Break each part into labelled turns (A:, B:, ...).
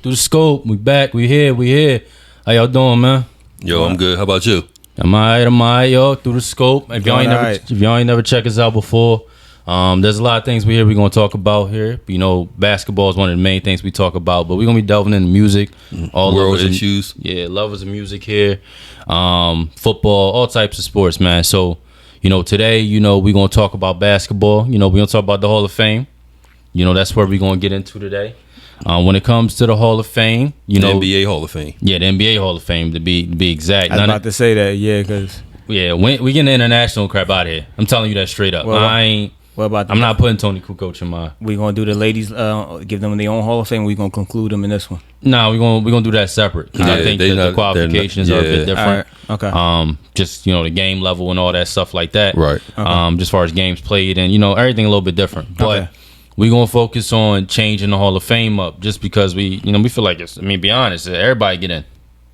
A: Through the scope, we back, we here. How y'all doing, man?
B: Yo, I'm good. How about you?
A: I'm alright, yo. Through the scope. If y'all ain't never checked us out before, there's a lot of things we're gonna talk about here. You know, basketball is one of the main things we talk about, but we're gonna be delving into music, all
B: world issues.
A: Lovers of music here, football, all types of sports, man. So, you know, today, you know, we're gonna talk about basketball. You know, we're gonna talk about the Hall of Fame. You know, that's where we're gonna get into today. When it comes to the Hall of Fame, you know,
B: NBA Hall of Fame.
A: Yeah, the NBA Hall of Fame to be exact.
C: I was about to say that, yeah, because
A: we getting the international crap out of here. I'm telling you that straight up. I'm not putting Tony Kukoc in my.
C: We gonna do the ladies, give them their own Hall of Fame. We gonna conclude them in this one.
A: Nah, we gonna do that separate. Yeah, I think the qualifications are a bit different.
C: Right. Okay.
A: Just, you know, the game level and all that stuff like that.
B: Right.
A: Okay. Just as far as games played and, you know, everything a little bit different. But okay, we're going to focus on changing the Hall of Fame up just because we feel like it's, be honest, everybody get in.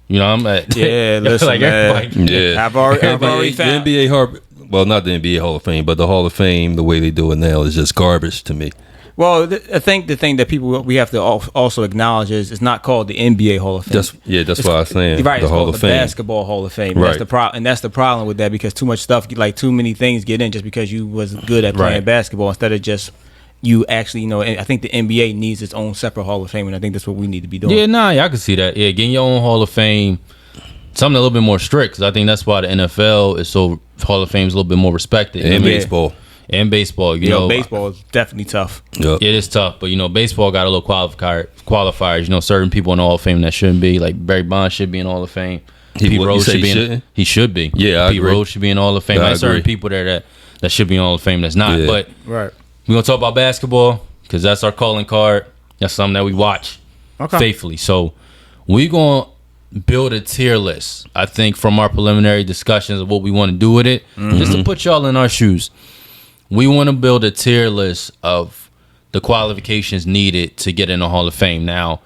A: You know,
C: listen,
A: like
C: man.
B: Yeah.
C: I've already found.
B: The NBA well, not the NBA Hall of Fame, but the Hall of Fame, the way they do it now is just garbage to me.
C: Well, I think the thing that we have to also acknowledge is it's not called the NBA Hall of Fame.
B: That's what I was saying.
C: Right,
B: the
C: it's
B: Hall
C: called
B: of
C: the
B: Fame.
C: Basketball Hall of Fame.
B: Right.
C: That's the problem with that, because too much stuff, like too many things get in just because you was good at playing basketball instead of just you actually, you know. I think the NBA needs its own separate Hall of Fame, and I think that's what we need to be doing.
A: Yeah, I can see that. Yeah, getting your own Hall of Fame, something a little bit more strict, because I think that's why the NFL is so, Hall of Fame is a little bit more respected.
B: And baseball.
A: And baseball, you know,
C: baseball is definitely tough.
B: Yep.
A: It is tough, but you know, baseball got a little qualifiers. You know, certain people in the Hall of Fame that shouldn't be. Like Barry Bonds should be in the Hall of Fame. Pete Rose should be. He should be.
B: Yeah,
A: Pete Rose should be in the Hall of Fame. Like certain people there that should be in the Hall of Fame that's not. Yeah. But
C: right,
A: we're gonna talk about basketball because that's our calling card. That's something that we watch faithfully. So we're gonna build a tier list. I think from our preliminary discussions of what we want to do with it, just to put y'all in our shoes. We want to build a tier list of the qualifications needed to get in the Hall of Fame. Now,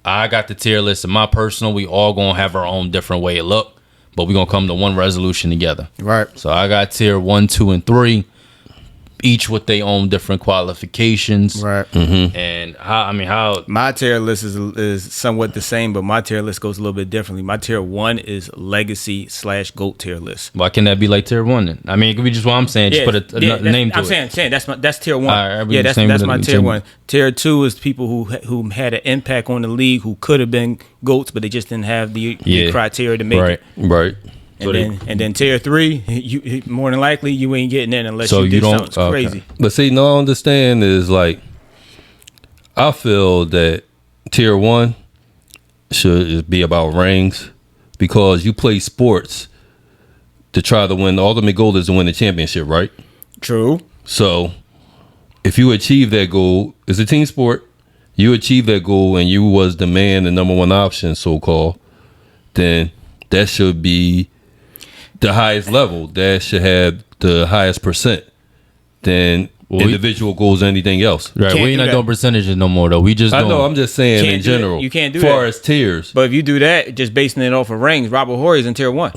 A: I got the tier list of my personal. We all going to have our own different way it look, but we're going to come to one resolution together.
C: Right.
A: So I got tier 1, 2, and 3, each with their own different qualifications.
C: Right.
B: Mm-hmm.
A: And how
C: my tier list is somewhat the same, but my tier list goes a little bit differently. My tier 1 is legacy / GOAT tier list.
A: Why can that be like tier 1 then? I mean, it could be just what I'm saying. Just put a name to it.
C: I'm saying that's tier 1.
A: Right,
C: that's my tier 1. Tier 2 is people who had an impact on the league, who could have been GOATs, but they just didn't have the criteria to make it.
B: Right.
C: And then tier 3, you more than likely you ain't getting in unless you do something crazy.
B: But see, no, I understand is like, I feel that tier 1 should be about rings, because you play sports to try to win. The ultimate goal is to win the championship, right?
C: True.
B: So if you achieve that goal, it's a team sport. You achieve that goal and you was the man, the number one option, so called, then that should be the highest level. That should have the highest percent than individual goals or anything else.
A: Right, we're not doing percentages no more though. We just
B: I know, I'm just saying in general.
C: You can't do
B: that. As far as tiers.
C: But if you do that, just basing it off of rings, Robert Horry's in tier 1.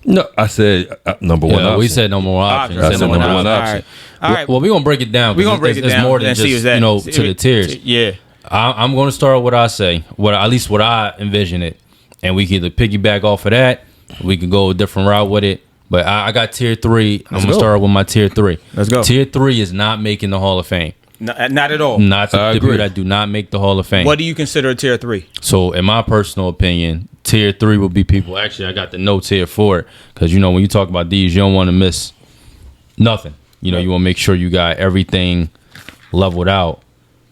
B: No, I said number one option.
A: We said no more options.
B: I said number one option.
C: All right.
A: Well, we're going to break it down.
C: We're going to break it down.
A: It's more than just, you know, to the tiers.
C: Yeah.
A: I'm going to start with what I say, at least what I envision it. And we can either piggyback off of that. We can go a different route with it. But I got tier 3. I'm going to start with my tier 3.
C: Let's go.
A: Tier 3 is not making the Hall of Fame.
C: Not at all.
A: Not the people that do not make the Hall of Fame.
C: What do you consider a tier 3?
A: So, in my personal opinion, tier 3 will be people. Actually, I got the notes here for it, because you know when you talk about these, you don't want to miss nothing. You know, you want to make sure you got everything leveled out.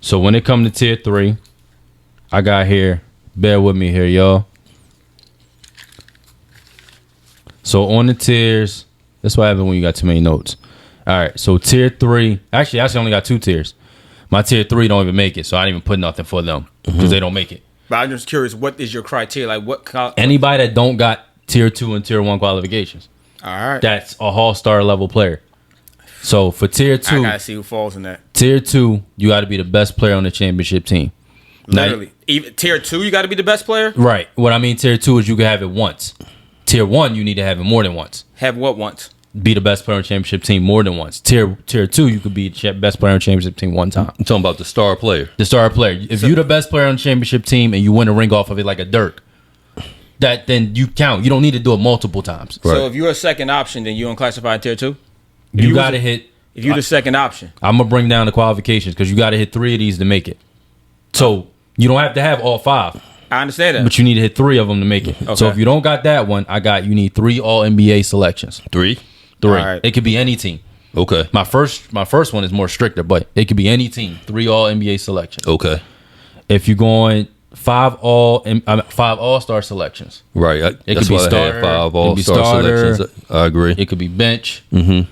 A: So when it comes to tier 3, I got here. Bear with me here, y'all. So on the tiers, that's what happens when you got too many notes. All right, so tier 3. Actually, I only got 2 tiers. My tier 3 don't even make it, so I didn't even put nothing for them because they don't make it.
C: But I'm just curious, what is your criteria? Like what?
A: Anybody that don't got tier 2 and tier 1 qualifications.
C: All right.
A: That's a all-star level player. So for tier 2,
C: I gotta see who falls in that.
A: Tier 2, you got to be the best player on the championship team.
C: Literally, even tier 2, you got to be the best player.
A: Right. What I mean, tier 2 is you can have it once. Tier 1, you need to have it more than once.
C: Have what once?
A: be the best player on championship team more than once. Tier 2, you could be best player on championship team one time.
B: I'm talking about the star player.
A: The star player. If you're the best player on championship team and you win a ring off of it like a Dirk, then you count. You don't need to do it multiple times.
C: Right. So if you're a second option, then you don't classify tier 2?
A: You got to hit.
C: If you're the second option.
A: I'm going to bring down the qualifications because you got to hit 3 of these to make it. So you don't have to have all 5.
C: I understand that.
A: But you need to hit 3 of them to make it. Okay. So if you don't got that one, you need 3 all NBA selections.
B: 3?
A: 3. Right. It could be any team.
B: Okay.
A: My first one is more stricter, but it could be any team. 3 all NBA selections.
B: Okay.
A: If you're going 5 all-star selections.
B: Right.
A: It could be starter.
B: 5 all-star selections. I agree.
A: It could be bench. Mm-hmm.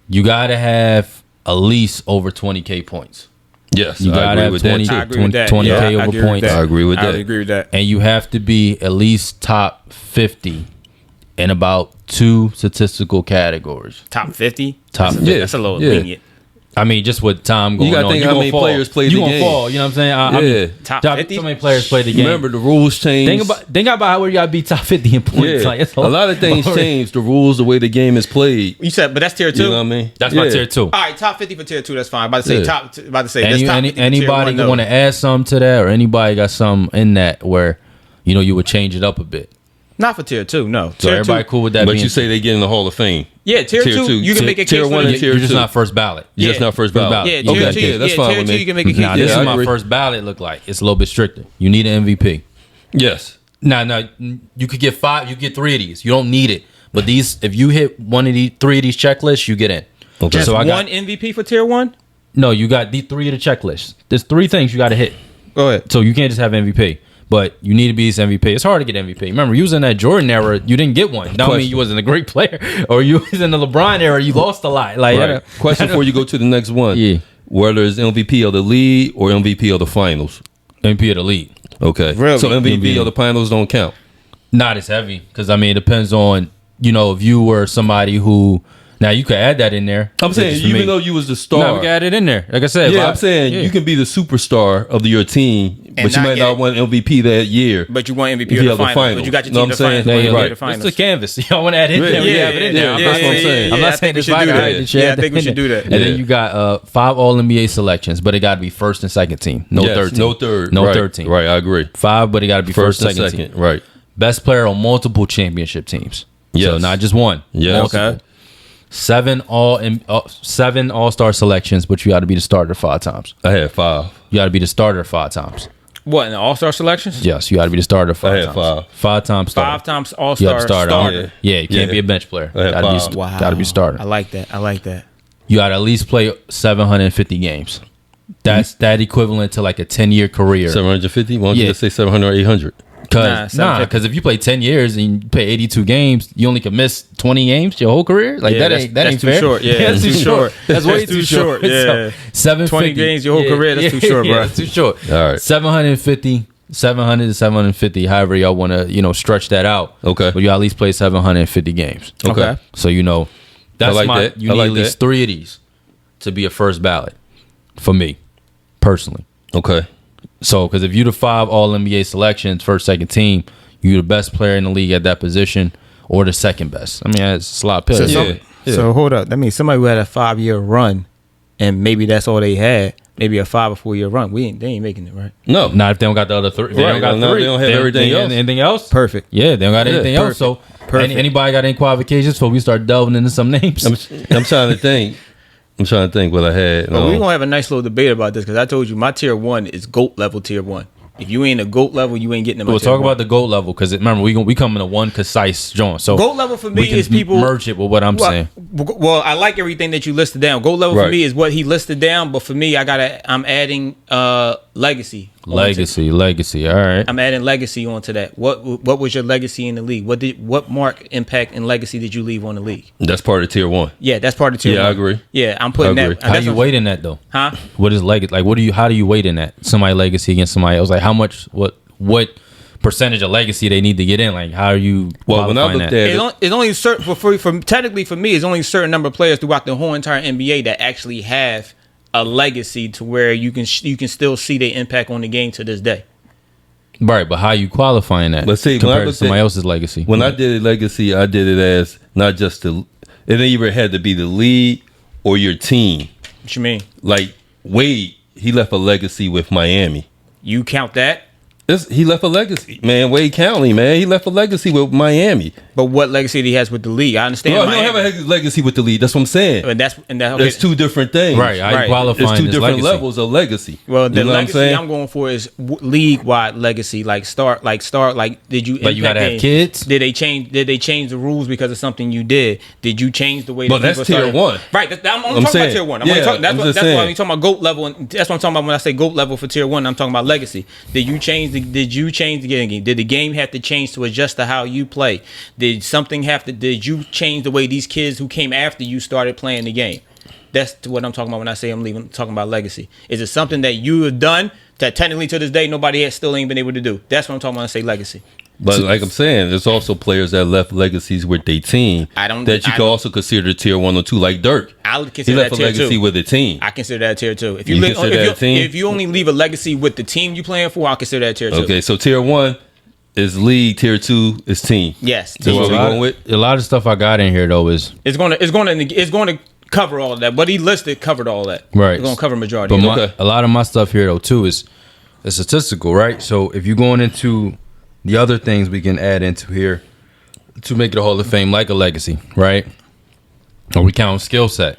A: You got to have at least over 20K points.
B: Yes,
A: you got to have 20K over points.
B: I agree with that.
C: I agree with that.
A: And you have to be at least top 50 in about 2 statistical categories.
C: Top 50?
A: Top 50.
C: Yeah, that's a little lenient.
A: I mean, just with time going on.
B: You got to think how many players played the game.
A: You going to fall, you know what I'm saying? I mean,
C: top 50?
A: So many players played the game.
B: Remember, the rules changed.
A: Think about how you got to be top 50 in points.
B: Yeah.
A: Like,
B: a lot of things changed, the rules, the way the game is played.
C: You said, but that's tier 2?
B: You know what I mean?
A: That's my tier 2.
C: All right, top 50 for tier 2, that's fine. About to say, top 50
A: anybody want to add something to that, or anybody got something in that where, you would change it up a bit?
C: Not for tier 2, no.
A: So everybody cool with that?
B: But you say they get in the Hall of Fame.
C: Yeah, tier 2, you can make a case
B: tier 1 and tier 2.
A: You're just not first ballot.
B: You're just not first ballot.
C: Yeah, tier 2.
B: Yeah, that's fine with me.
C: You can make a case.
A: Now, this is my first ballot. Look like it's a little bit stricter. You need an MVP.
B: Yes.
A: No, you could get 5. You get 3 of these. You don't need it. But if you hit 3 of these checklists, you get in.
C: Okay. Just one MVP for tier 1?
A: No, you got the 3 of the checklists. There's 3 things you got to hit.
C: Go ahead.
A: So you can't just have MVP. But you need to be this MVP. It's hard to get MVP. Remember, you was in that Jordan era, you didn't get one. Don't mean you wasn't a great player. Or you was in the LeBron era, you lost a lot. Like,
B: right. Question before you go to the next one.
A: Yeah.
B: Whether it's MVP of the league or MVP of the finals?
A: MVP of the league.
B: Okay.
C: Really?
B: So MVP of the finals don't count?
A: Not as heavy. Because, it depends on, if you were somebody who... Now, you could add that in there.
B: I'm saying, even though you was the star.
A: No, we can add it in there. Like I said.
B: Yeah, I'm saying you can be the superstar of your team, but you might not want MVP that year.
C: But you want MVP of the finals. But you got your team to the finals.
A: It's the canvas. Y'all want to add it in there?
B: Yeah, have it in there. That's what I'm saying.
A: I'm not saying this
C: should do that. Yeah, I think we should do that.
A: And then you got 5 All-NBA selections, but it got to be first and second team. No third team.
B: No third.
A: No third team.
B: Right, I agree.
A: 5, but it got to be first and second team.
B: Right.
A: Best player on multiple championship teams.
B: Yes.
A: So not just one.
B: Yes.
C: Okay.
A: 7 all-star selections, but you got to be the starter 5 times.
B: I had 5.
A: You got to be the starter 5 times.
C: What, in the all-star selections?
A: Yes, you got to be the starter 5 times.
B: I had 5.
A: 5 times starter.
C: 5 times all-star
A: starter. Yeah, you can't be a bench player.
B: I had 5.
A: Got to be starter.
C: I like that.
A: You got to at least play 750 games. That's that equivalent to like a 10-year career.
B: 750? Why don't you just say 700 or 800?
A: Because if you play 10 years and you play 82 games, you only can miss 20 games your whole career. Like that ain't
C: too
A: fair.
C: Short. Yeah,
A: that's too short. That's way too short.
C: Yeah,
A: 750
C: games your whole career. That's too short, bro.
A: That's too short.
B: All right,
A: 700 to 750. However y'all want to stretch that out.
B: Okay,
A: but you at least play 750 games.
B: Okay,
A: so that's
B: that.
A: You need at least 3 of these to be a first ballot for me personally.
B: Okay.
A: So, because if you're the 5 All-NBA selections, first, second team, you're the best player in the league at that position or the second best. I mean, it's a lot of pillars.
C: So hold up. That means somebody who had a 5-year run and maybe that's all they had, maybe a 5 or 4-year run, they ain't making it, right?
B: No.
A: Not if they don't got the other 3. If they don't got 3.
B: They don't have everything else.
A: Anything else?
C: Perfect.
A: Yeah, they don't got anything else. So, anybody got any qualifications before we start delving into some names?
B: I'm trying to think. What I had.
C: Well, we're going to have a nice little debate about this because I told you my tier 1 is GOAT level tier 1. If you ain't a GOAT level, you ain't getting in my
A: We'll
C: tier
A: talk
C: 1.
A: about the GOAT level because remember, we come in a one concise joint. So
C: GOAT level for me is people.
A: Merge it with what I'm saying.
C: Well, I like everything that you listed down. GOAT level for me is what he listed down, but for me, I'm adding legacy.
A: Legacy. All right.
C: I'm adding legacy onto that. What was your legacy in the league? What mark, impact, and legacy did you leave on the league?
B: That's part of tier 1.
C: Yeah, that's part of tier 1.
B: Yeah, I agree.
C: Yeah, I'm putting that.
A: How you weight in that though?
C: Huh?
A: What is legacy? Like, how do you weight in that? Somebody legacy against somebody else? Like, how much? What percentage of legacy they need to get in? Like, how are you?
B: Well, when I looked at
C: it's only certain for technically for me, it's only a certain number of players throughout the whole entire NBA that actually have a legacy to where you can still see their impact on the game to this day.
A: Right, but how you qualifying that?
B: Let's see,
A: compared to somebody else's legacy.
B: When I did legacy, I did it as not just it either had to be the league or your team.
C: What you mean?
B: Like Wade, he left a legacy with Miami.
C: You count that?
B: He left a legacy, man. Wade County, man. He left a legacy with Miami.
C: But what legacy he has with the league? I understand.
B: No, he don't have a legacy with the league. That's what I'm saying.
C: And okay.
B: There's two different things.
A: Right. I qualify.
B: There's two different levels of legacy.
C: Well, the
B: you know
C: legacy I'm going for is league-wide legacy. Like start. Did you?
A: But you gotta have kids.
C: Did they change the rules because of something you did? Did you change the way?
B: But that's tier one.
C: Right. I'm only talking about tier one. That's why I'm talking about GOAT level. And that's what I'm talking about when I say GOAT level for tier one. I'm talking about legacy. Did you change the game? Did the game have to change to adjust to how you play? Did you change the way these kids who came after you started playing the game? That's what I'm talking about when I say I'm talking about legacy. Is it something that you have done that technically to this day nobody still ain't been able to do? That's what I'm talking about when I say legacy.
B: But like I'm saying, there's also players that left legacies with their team that you can also consider tier 1 or 2, like Dirk.
C: He left a legacy
B: with a team.
C: I consider that tier 2. If you only leave a legacy with the team you playing for, I'll consider that tier 2.
B: Okay, so tier 1 is league, tier 2 is team.
C: Yes.
B: That's what we're going with.
A: A lot of stuff I got in here though is
C: it's going to cover all of that. What he listed covered all that.
A: Right.
C: It's going to cover majority.
A: But a lot of my stuff here though too is statistical, right? So if you're going into the other things we can add into here to make it a Hall of Fame, like a legacy, right? Are we counting skill set?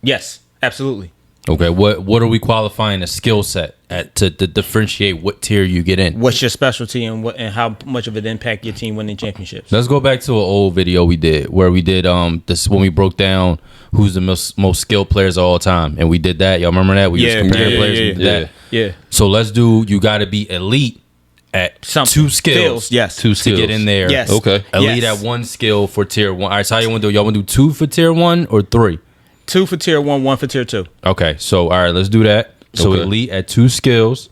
C: Yes, absolutely.
A: Okay, what are we qualifying a skill set at to differentiate what tier you get in?
C: What's your specialty and how much of it impact your team winning championships?
A: Let's go back to an old video we did where we did this when we broke down who's the most skilled players of all time, and we did that. Y'all remember that? We just compared players.
C: Yeah.
A: So let's do. You got to be elite at two skills.
C: Yes.
B: Two skills
A: to get in there.
C: Yes.
B: Okay.
A: Elite at one skill for tier 1. All right. So how you want to do? Y'all want to do 2 for tier 1 or 3?
C: 2 for tier 1, 1 for tier 2.
A: Okay. So all right, let's do that. So elite at 2 skills.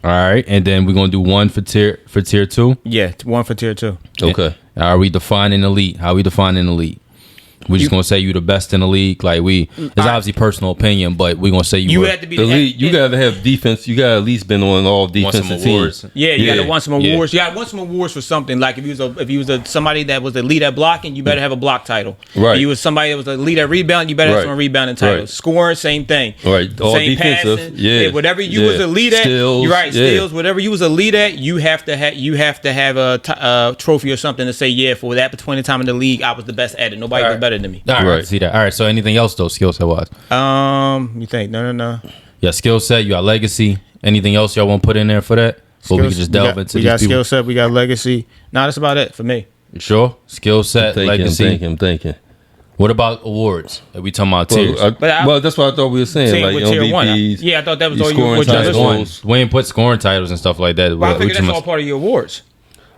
A: All right, and then we're gonna do 1 for tier 2.
C: Yeah, 1 for tier 2.
B: Okay.
A: Are we defining elite? How we defining elite? We're just gonna say you the best in the league. Like it's obviously personal opinion, but we're gonna say you
C: had to be
B: elite. You gotta have defense. You gotta at least been on all defensive teams.
C: Yeah, you gotta want some awards. You gotta want some awards for something. Like if you was somebody that was the lead at blocking, you better have a block title.
B: Right.
C: If you was somebody that was the lead at rebound, you better have some rebounding titles. Right. Scoring, same thing.
B: Right. All
C: same
B: defensive.
C: Passing. Whatever you was a lead at,
B: skills,
C: skills. Whatever you was a lead at, you have to have a trophy or something to say, for that point in time in the league, I was the best at it. Nobody was better than me.
A: All right. See that. All right. So anything else though, skill set wise?
C: You think? No.
A: Yeah, skill set. You got legacy. Anything else y'all want to put in there for that? Or we can just delve into these people. We got
C: skill set. We got legacy. That's about it for me.
A: You sure? Skill set, legacy.
B: I'm thinking.
A: What about awards? Are we talking about tiers?
B: Well, that's what I thought we were saying. Like MVPs.
C: Yeah, I thought that was all
B: scoring titles.
A: We ain't put scoring titles and stuff like that.
C: Well, I figured that's all part of your awards.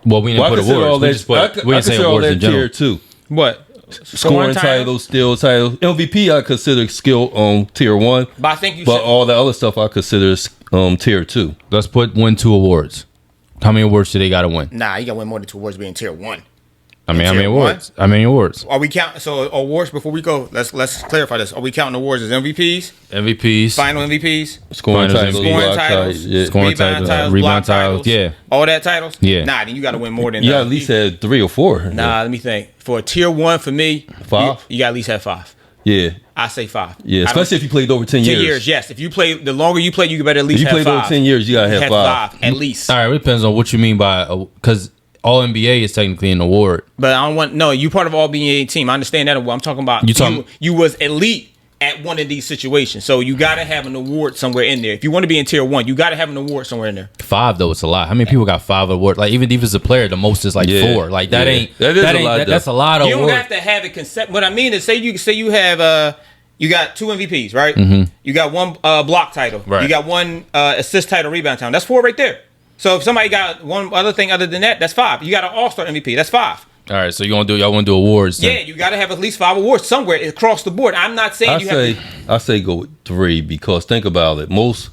A: Well, we didn't put awards. We just put. We didn't say awards in general.
B: Tier 2.
C: What?
B: Scoring titles, steal titles. MVP I consider skill on tier 1.
C: But I think
B: all the other stuff I consider tier 2.
A: Let's win 2 awards. How many awards do they got to win?
C: Nah, you got to win more than 2 awards being tier 1.
A: How many awards? How many awards?
C: Are we counting? So awards before we go? Let's clarify this. Are we counting awards as MVPs?
A: MVPs,
C: final MVPs,
B: scoring titles,
A: rebound titles, yeah,
C: all that titles.
A: Yeah.
C: Nah, then you got to win more than.
B: You at least had 3 or 4.
C: Nah, let me think. For a tier 1 for me,
B: 5.
C: You got to at least have 5.
B: Yeah.
C: I say 5.
B: Yeah, especially if you played over 10 years.
C: 10 years, yes. If you play, the longer you play, you better at least have 5.
B: If you played over 10 years, you got to have 5.
C: At least.
A: All right, it depends on what you mean by, because All NBA is technically an award.
C: But I don't want, no, you part of All NBA team. I understand that. I'm talking about you was elite at one of these situations. So you got to have an award somewhere in there. If you want to be in tier 1, you got to have an award somewhere in there.
A: 5 though, it's a lot. How many people got 5 awards? Like even defensive player, the most is like 4. Like that ain't that's a lot of.
C: You don't
A: awards.
C: have to have it concept. What I mean is, say you have you got 2 MVPs, right?
A: Mm-hmm.
C: You got 1 block title.
A: Right.
C: You got 1 assist title, rebound title. That's 4 right there. So if somebody got one other thing other than that, that's 5. You got an All-Star MVP. That's 5.
A: All right, so y'all want to do awards? Then.
C: Yeah, you got to have at least 5 awards somewhere across the board. I'm not saying
B: I say go with 3 because think about it. Most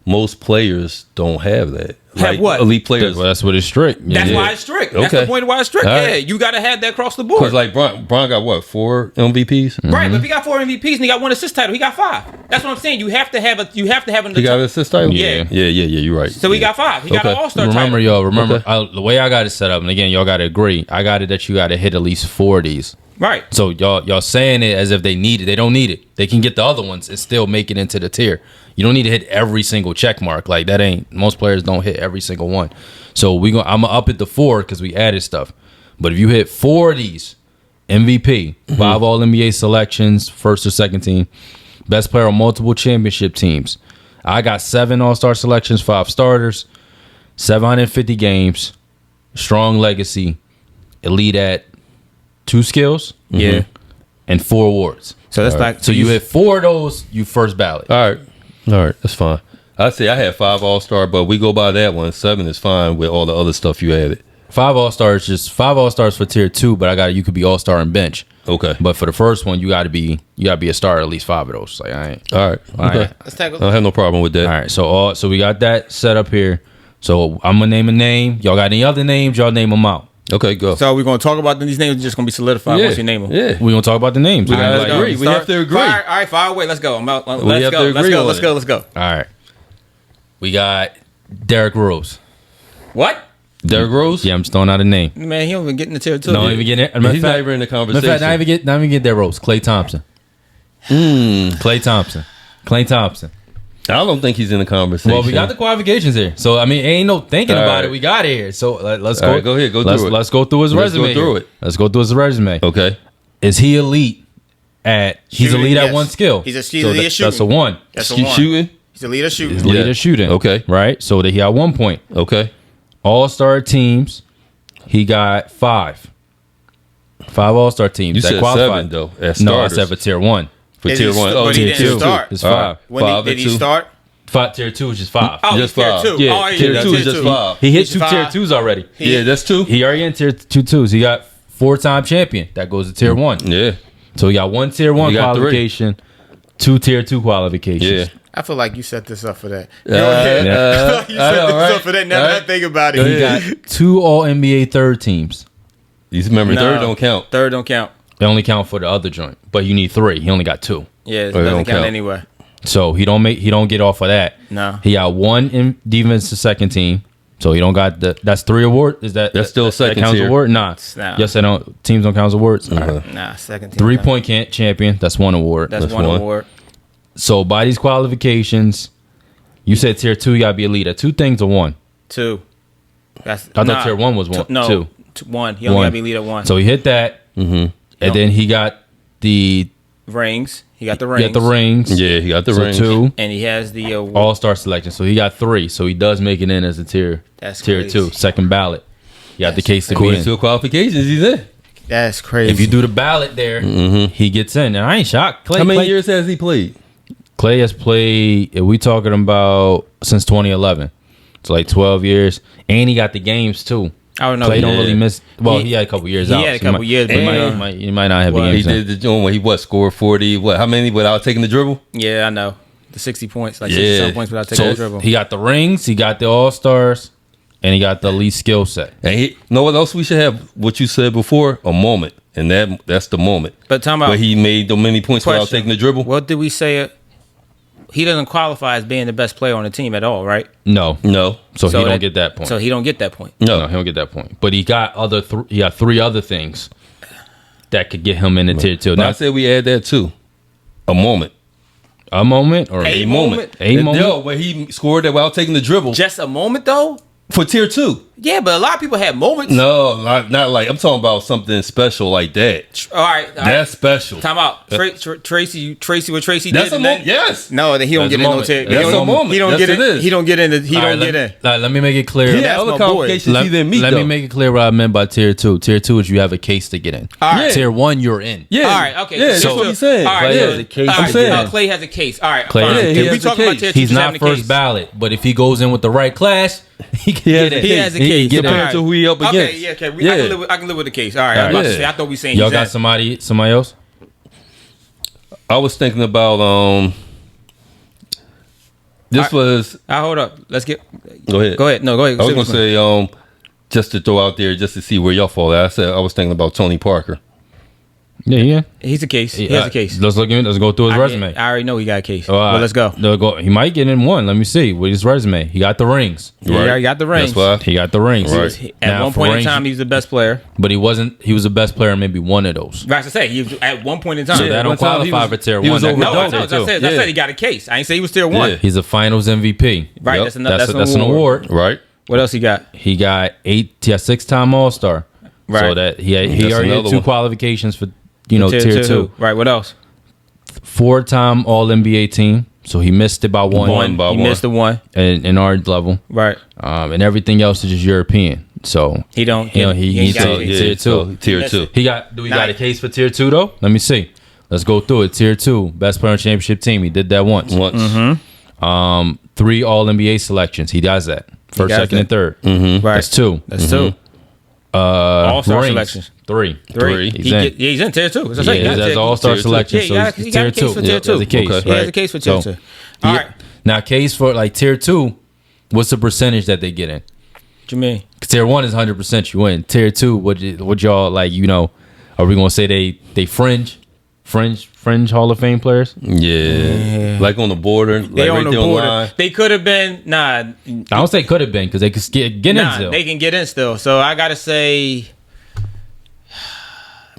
B: most players don't have that.
C: Have what?
B: Elite players.
A: Well, that's what it's strict.
C: That's why it's strict. That's the point of why it's strict.
B: All
C: Yeah, you got to have that across the board.
B: Because like Bron got what, 4 MVPs?
C: Right, but if he got 4 MVPs and he got 1 assist title, he got 5. That's what I'm saying. You have to have an.
B: He got an assist title.
C: Yeah.
B: You're right.
C: So he got 5. He got an All-Star
A: title. Remember,
C: Okay.
A: The way I got it set up, and again, y'all got to agree. I got it that you got to hit at least 40s.
C: Right.
A: So y'all saying it as if they need it. They don't need it. They can get the other ones and still make it into the tier. You don't need to hit every single check mark. Like that ain't, most players don't hit every single one. So I'm gonna up it to 4 because we added stuff. But if you hit 4 of these, MVP, 5 All NBA selections, first or second team, best player on multiple championship teams. I got 7 All-Star selections, 5 starters, 750 games, strong legacy, elite at 2 skills, and 4 awards.
C: So that's like
A: so you hit 4 of those, you first ballot.
B: All right, that's fine. I say I had 5 All-Star, but we go by that one. 7 is fine with all the other stuff you added.
A: 5 All-Stars, just 5 All-Stars for tier 2, but you could be All-Star and bench.
B: Okay.
A: But for the first one, you gotta be a star at least 5 of those. Like I ain't.
B: All right. Okay.
C: Let's take
B: I don't have no problem with that.
A: All right. So we got that set up here. So I'm gonna name a name. Y'all got any other names? Y'all name them out.
B: Okay, go.
C: So we're gonna talk about these names. Just gonna be solidified once you name them.
B: Yeah.
A: We gonna talk about the names.
B: We gotta agree. We have to agree.
C: All right, fire away. Let's go.
B: Let's go.
A: All right. We got Derrick Rose.
C: What?
B: Derrick Rose?
A: Yeah, I'm just throwing out a name.
C: Man, he don't even get in the tier 2.
A: No, don't even get it.
B: He's not even in the conversation.
A: In fact, not even get Derrick Rose. Klay Thompson. Klay Thompson.
B: I don't think he's in the conversation.
A: Well, we got the qualifications here. So, I mean, ain't no thinking about it. We got it here. So, let's go.
B: All right, go ahead. Go through it.
A: Let's go through his resume.
B: Let's go through it.
A: Let's go through his resume.
B: Okay.
A: Is he elite at... He's elite at one skill.
C: He's elite at shooting.
A: That's a 1.
C: That's a 1.
B: Shooting?
C: He's elite at shooting.
A: He's elite at shooting.
B: Okay.
A: Right? So, that he had 1 point.
B: Okay.
A: All-star teams, he got 5. 5 All-Star teams.
B: You
A: that
B: said
A: qualified.
B: 7, though, as
A: No, I
B: starters.
A: said for tier 1.
B: For tier 1.
C: But he
A: tier
C: didn't
A: 2
C: start.
A: is 5.
C: When did he start?
A: 5 tier 2 is just 5.
C: Oh,
B: Just
C: tier
B: 5.
C: 2.
A: Yeah,
C: Oh,
A: tier
C: that's
A: 2
B: is just 5.
A: He hit
C: He's
A: 2 tier 2s already.
B: Yeah, that's 2.
A: He already in tier 2s. He got 4-time champion. That goes to tier 1.
B: Yeah.
A: So he got 1 tier 1
B: He got 3.
A: qualification, 2 tier 2 qualifications.
B: Yeah.
C: I feel like you set this up for that.
B: You set
C: this up for that. Now that I think about it.
A: He got 2 All NBA third teams.
B: You remember, third don't count.
C: Third don't count.
A: They only count for the other joint, but you need 3. He only got 2.
C: Yeah, it
B: don't
C: doesn't count
B: count.
C: anyway.
A: So he don't get off of that.
C: No.
A: He got 1 in defense to second team. So he don't got that's 3 award. Is that
B: That's still second
A: that counts
B: tier.
A: award? Nah. Yes, I don't. Teams don't count as awards. All right.
C: Nah, second team.
A: 3-point champion. That's 1 award.
C: That's one award.
A: So by these qualifications, you said tier 2, you gotta be elite at 2 things or 1.
C: 2.
A: I thought tier 1 was 1.
C: No,
A: 2.
C: 1. He only got to be elite at 1.
A: So he hit that, and then he got the
C: rings. He got the rings.
A: He got the rings.
B: Yeah, he got the
A: So
B: rings.
A: 2.
C: And he has the
A: All-star selection. So he got 3. So he does make it in as a tier.
C: That's
A: tier
C: crazy.
A: 2, second ballot. He got the case to be
B: According
A: in.
B: to qualifications, he's in.
C: That's crazy.
A: If you do the ballot there, he gets in. And I ain't shocked.
B: How many years has he played?
A: Clay has played, we talking about since 2011. So like 12 years. And he got the games too.
C: I don't know.
A: Clay don't really miss. Well, he had a couple years out.
C: He had a couple years.
A: But he might not have the
B: He
A: games.
B: did the joint when he scored 40. How many without taking the dribble?
C: Yeah, I know. The 60 points. Like 60 points without taking the dribble.
A: He got the rings. He got the All-Stars. And he got the elite skill set.
B: And he know what else we should have? What you said before? A moment. And that's the moment.
C: But talking about
B: where he made the many points without taking the dribble.
C: What did we say? He doesn't qualify as being the best player on the team at all, right?
A: No. So he don't get that point.
C: So he don't get that point.
B: No,
A: he don't get that point. But he got he got 3 other things that could get him in the tier 2.
B: Now I said we add that too. A moment.
A: A moment or
C: a moment?
A: A moment.
B: Yo, where he scored that without taking the dribble.
C: Just a moment though?
B: For tier 2.
C: Yeah, but a lot of people have moments.
B: No, not like I'm talking about something special like that.
C: All right.
B: That's special.
C: Time out. Tracy what Tracy
B: that's
C: did.
B: A moment. Yes.
C: No, then he don't get in no tier.
B: That's a moment.
C: He don't get in. He don't get in. He don't get in.
A: Let me make it clear.
B: He had other qualifications he didn't meet.
A: Let me make it clear what I meant by tier 2. Tier 2 is you have a case to get in.
C: All right.
A: Tier 1, you're in.
B: Yeah.
C: All right. Okay.
B: Yeah, that's what he's saying.
C: All right.
A: Clay has a case.
B: I'm saying.
C: Clay has a case. All right.
A: Clay has a case.
C: We talking about tier 2.
A: He's not first ballot, but if he goes in with the right class, he can get in.
C: He has a case.
B: Compared to who he up against.
C: Okay. Yeah. Okay. I can live with the case. All right. I was about to say. I thought we saying
A: y'all got somebody else.
B: I was thinking about This was.
C: Hold up. Let's get.
B: Go ahead.
C: Go ahead. No, go ahead.
B: I was gonna say, just to throw out there, just to see where y'all fall at. I was thinking about Tony Parker.
A: Yeah.
C: He's a case. He has a case.
A: Let's go through his resume.
C: I already know he got a case. Well, let's go.
A: He might get in one. Let me see with his resume. He got the rings.
C: Yeah, he got the rings.
A: He got the rings.
C: Right. At one point in time, he was the best player.
A: But he wasn't. He was the best player in maybe one of those.
C: Right to say, he was, at one point in time.
A: So that don't qualify for tier 1.
B: He was over
C: I said he got a case. I ain't say he was tier 1.
B: Yeah.
A: He's a Finals MVP.
C: Right.
B: Yep.
C: That's an award.
B: Right.
C: What else he got?
A: He got 6-time All-Star.
C: Right.
A: So that he already had 2 qualifications for tier 2.
C: Right. What else?
A: 4-time All-NBA team. So he missed it by one.
C: He missed the one
A: in our level.
C: Right.
A: And everything else is just European. So
C: he's
A: tier 2.
B: Tier 2.
A: Do we got a case for tier 2 though? Let me see. Let's go through it. Tier 2, best player on championship team. He did that once. 3 All-NBA selections. He does that. First, second, and third.
C: Mm-hmm. Right.
A: That's 2.
C: That's 2. All-star selections.
A: 3.
C: He's in tier 2.
A: He has All-Star selections.
C: Yeah, he got a case for tier 2.
A: He has
C: a case for tier 2. All right.
A: Now, case for like tier 2, what's the percentage that they get in?
C: What you mean?
A: Tier 1 is 100% you win. Tier 2, what y'all like? Are we gonna say they fringe Hall of Fame players?
B: Yeah. Like on the border.
C: They
B: like
C: on the border. They could have been. I
A: don't say could have been because they could get in still.
C: They can get in still. So I gotta say,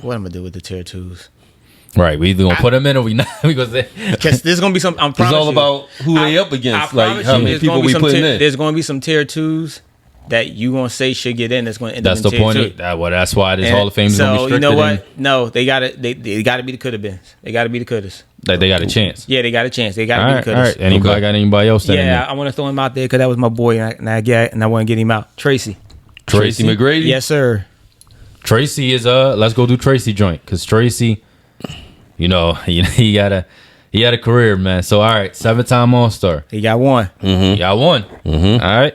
C: what I'm gonna do with the tier 2s?
A: Right, we either gonna put them in or we not. Because
C: there's gonna be some. It's
B: all about who they up against. Like how many people we putting in.
C: There's gonna be some tier 2s that you gonna say should get in. That's gonna end up in tier 2. That's the
A: point. That's why this Hall of Fame is gonna be restricted.
C: So you know what? No, they gotta be the could have been. They gotta be the couldas.
A: They got a chance.
C: Yeah, they got a chance. They gotta be the couldas.
A: All right. Anybody got anybody else?
C: Yeah, I want to throw him out there because that was my boy, and I want to get him out. Tracy
B: McGrady.
C: Yes, sir.
A: Tracy is let's go do Tracy joint because Tracy, he had a career, man. So all right, 7-time All-Star.
C: He got one.
A: He got one. All right.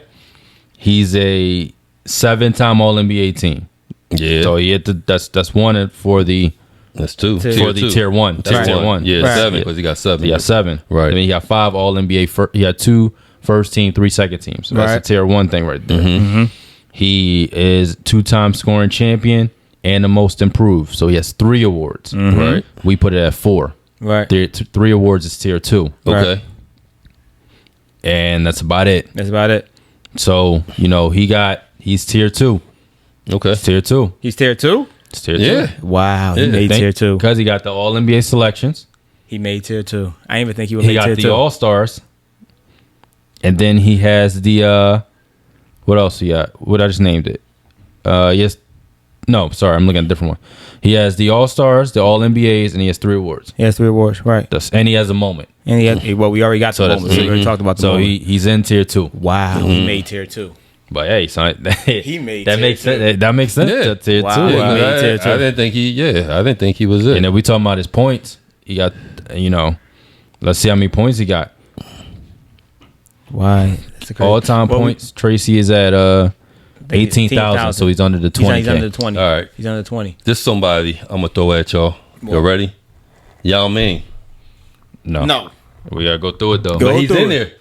A: He's a 7-time All-NBA team.
B: Yeah.
A: So he had that's one for the.
B: That's 2
A: for the tier 1. Tier 1.
B: Yeah, right. 7 because he got 7.
A: He got 7.
B: Right.
A: I mean, he got 5 All-NBA. He had 2 first team, 3 second teams. So that's a tier 1 thing right there.
B: Mm-hmm.
A: He is 2-time scoring champion and the most improved. So he has 3 awards.
B: Mm-hmm. Right.
A: We put it at 4.
C: Right.
A: 3 awards is tier 2.
B: Okay.
A: Right. And that's about it. So, he's tier 2.
B: Okay.
A: He's tier 2.
C: He's tier 2?
A: It's tier 2.
B: Yeah.
C: Wow. He made tier 2.
A: Because he got the All-NBA selections.
C: He made tier 2. I didn't even think he would make tier 2.
A: He got the All-Stars. And then he has the, what else he got? What I just named it. Yes. No, sorry. I'm looking at a different one. He has the All-Stars, the All-NBAs, and he has 3 awards.
C: He has 3 awards, right.
A: And he has a moment.
C: And he has, we already got the moment. We already talked about the moment.
A: So he's in tier 2.
C: Wow.
B: Mm-hmm.
C: He made tier 2.
A: But hey, son,
C: he made
A: that makes sense. That makes sense.
B: Yeah.
A: Tier 2.
C: Wow.
A: Wow.
B: I didn't think he was it.
A: And then we talking about his points. He got, let's see how many points he got.
C: Why?
A: All-time points. Tracy is at 18,000, so he's under the 20.
C: He's under the 20.
B: All right.
C: He's under the 20.
B: This somebody I'm going to throw at y'all. Y'all ready? Yao Ming.
C: No.
A: We got to go through it, though.
B: But he's in there.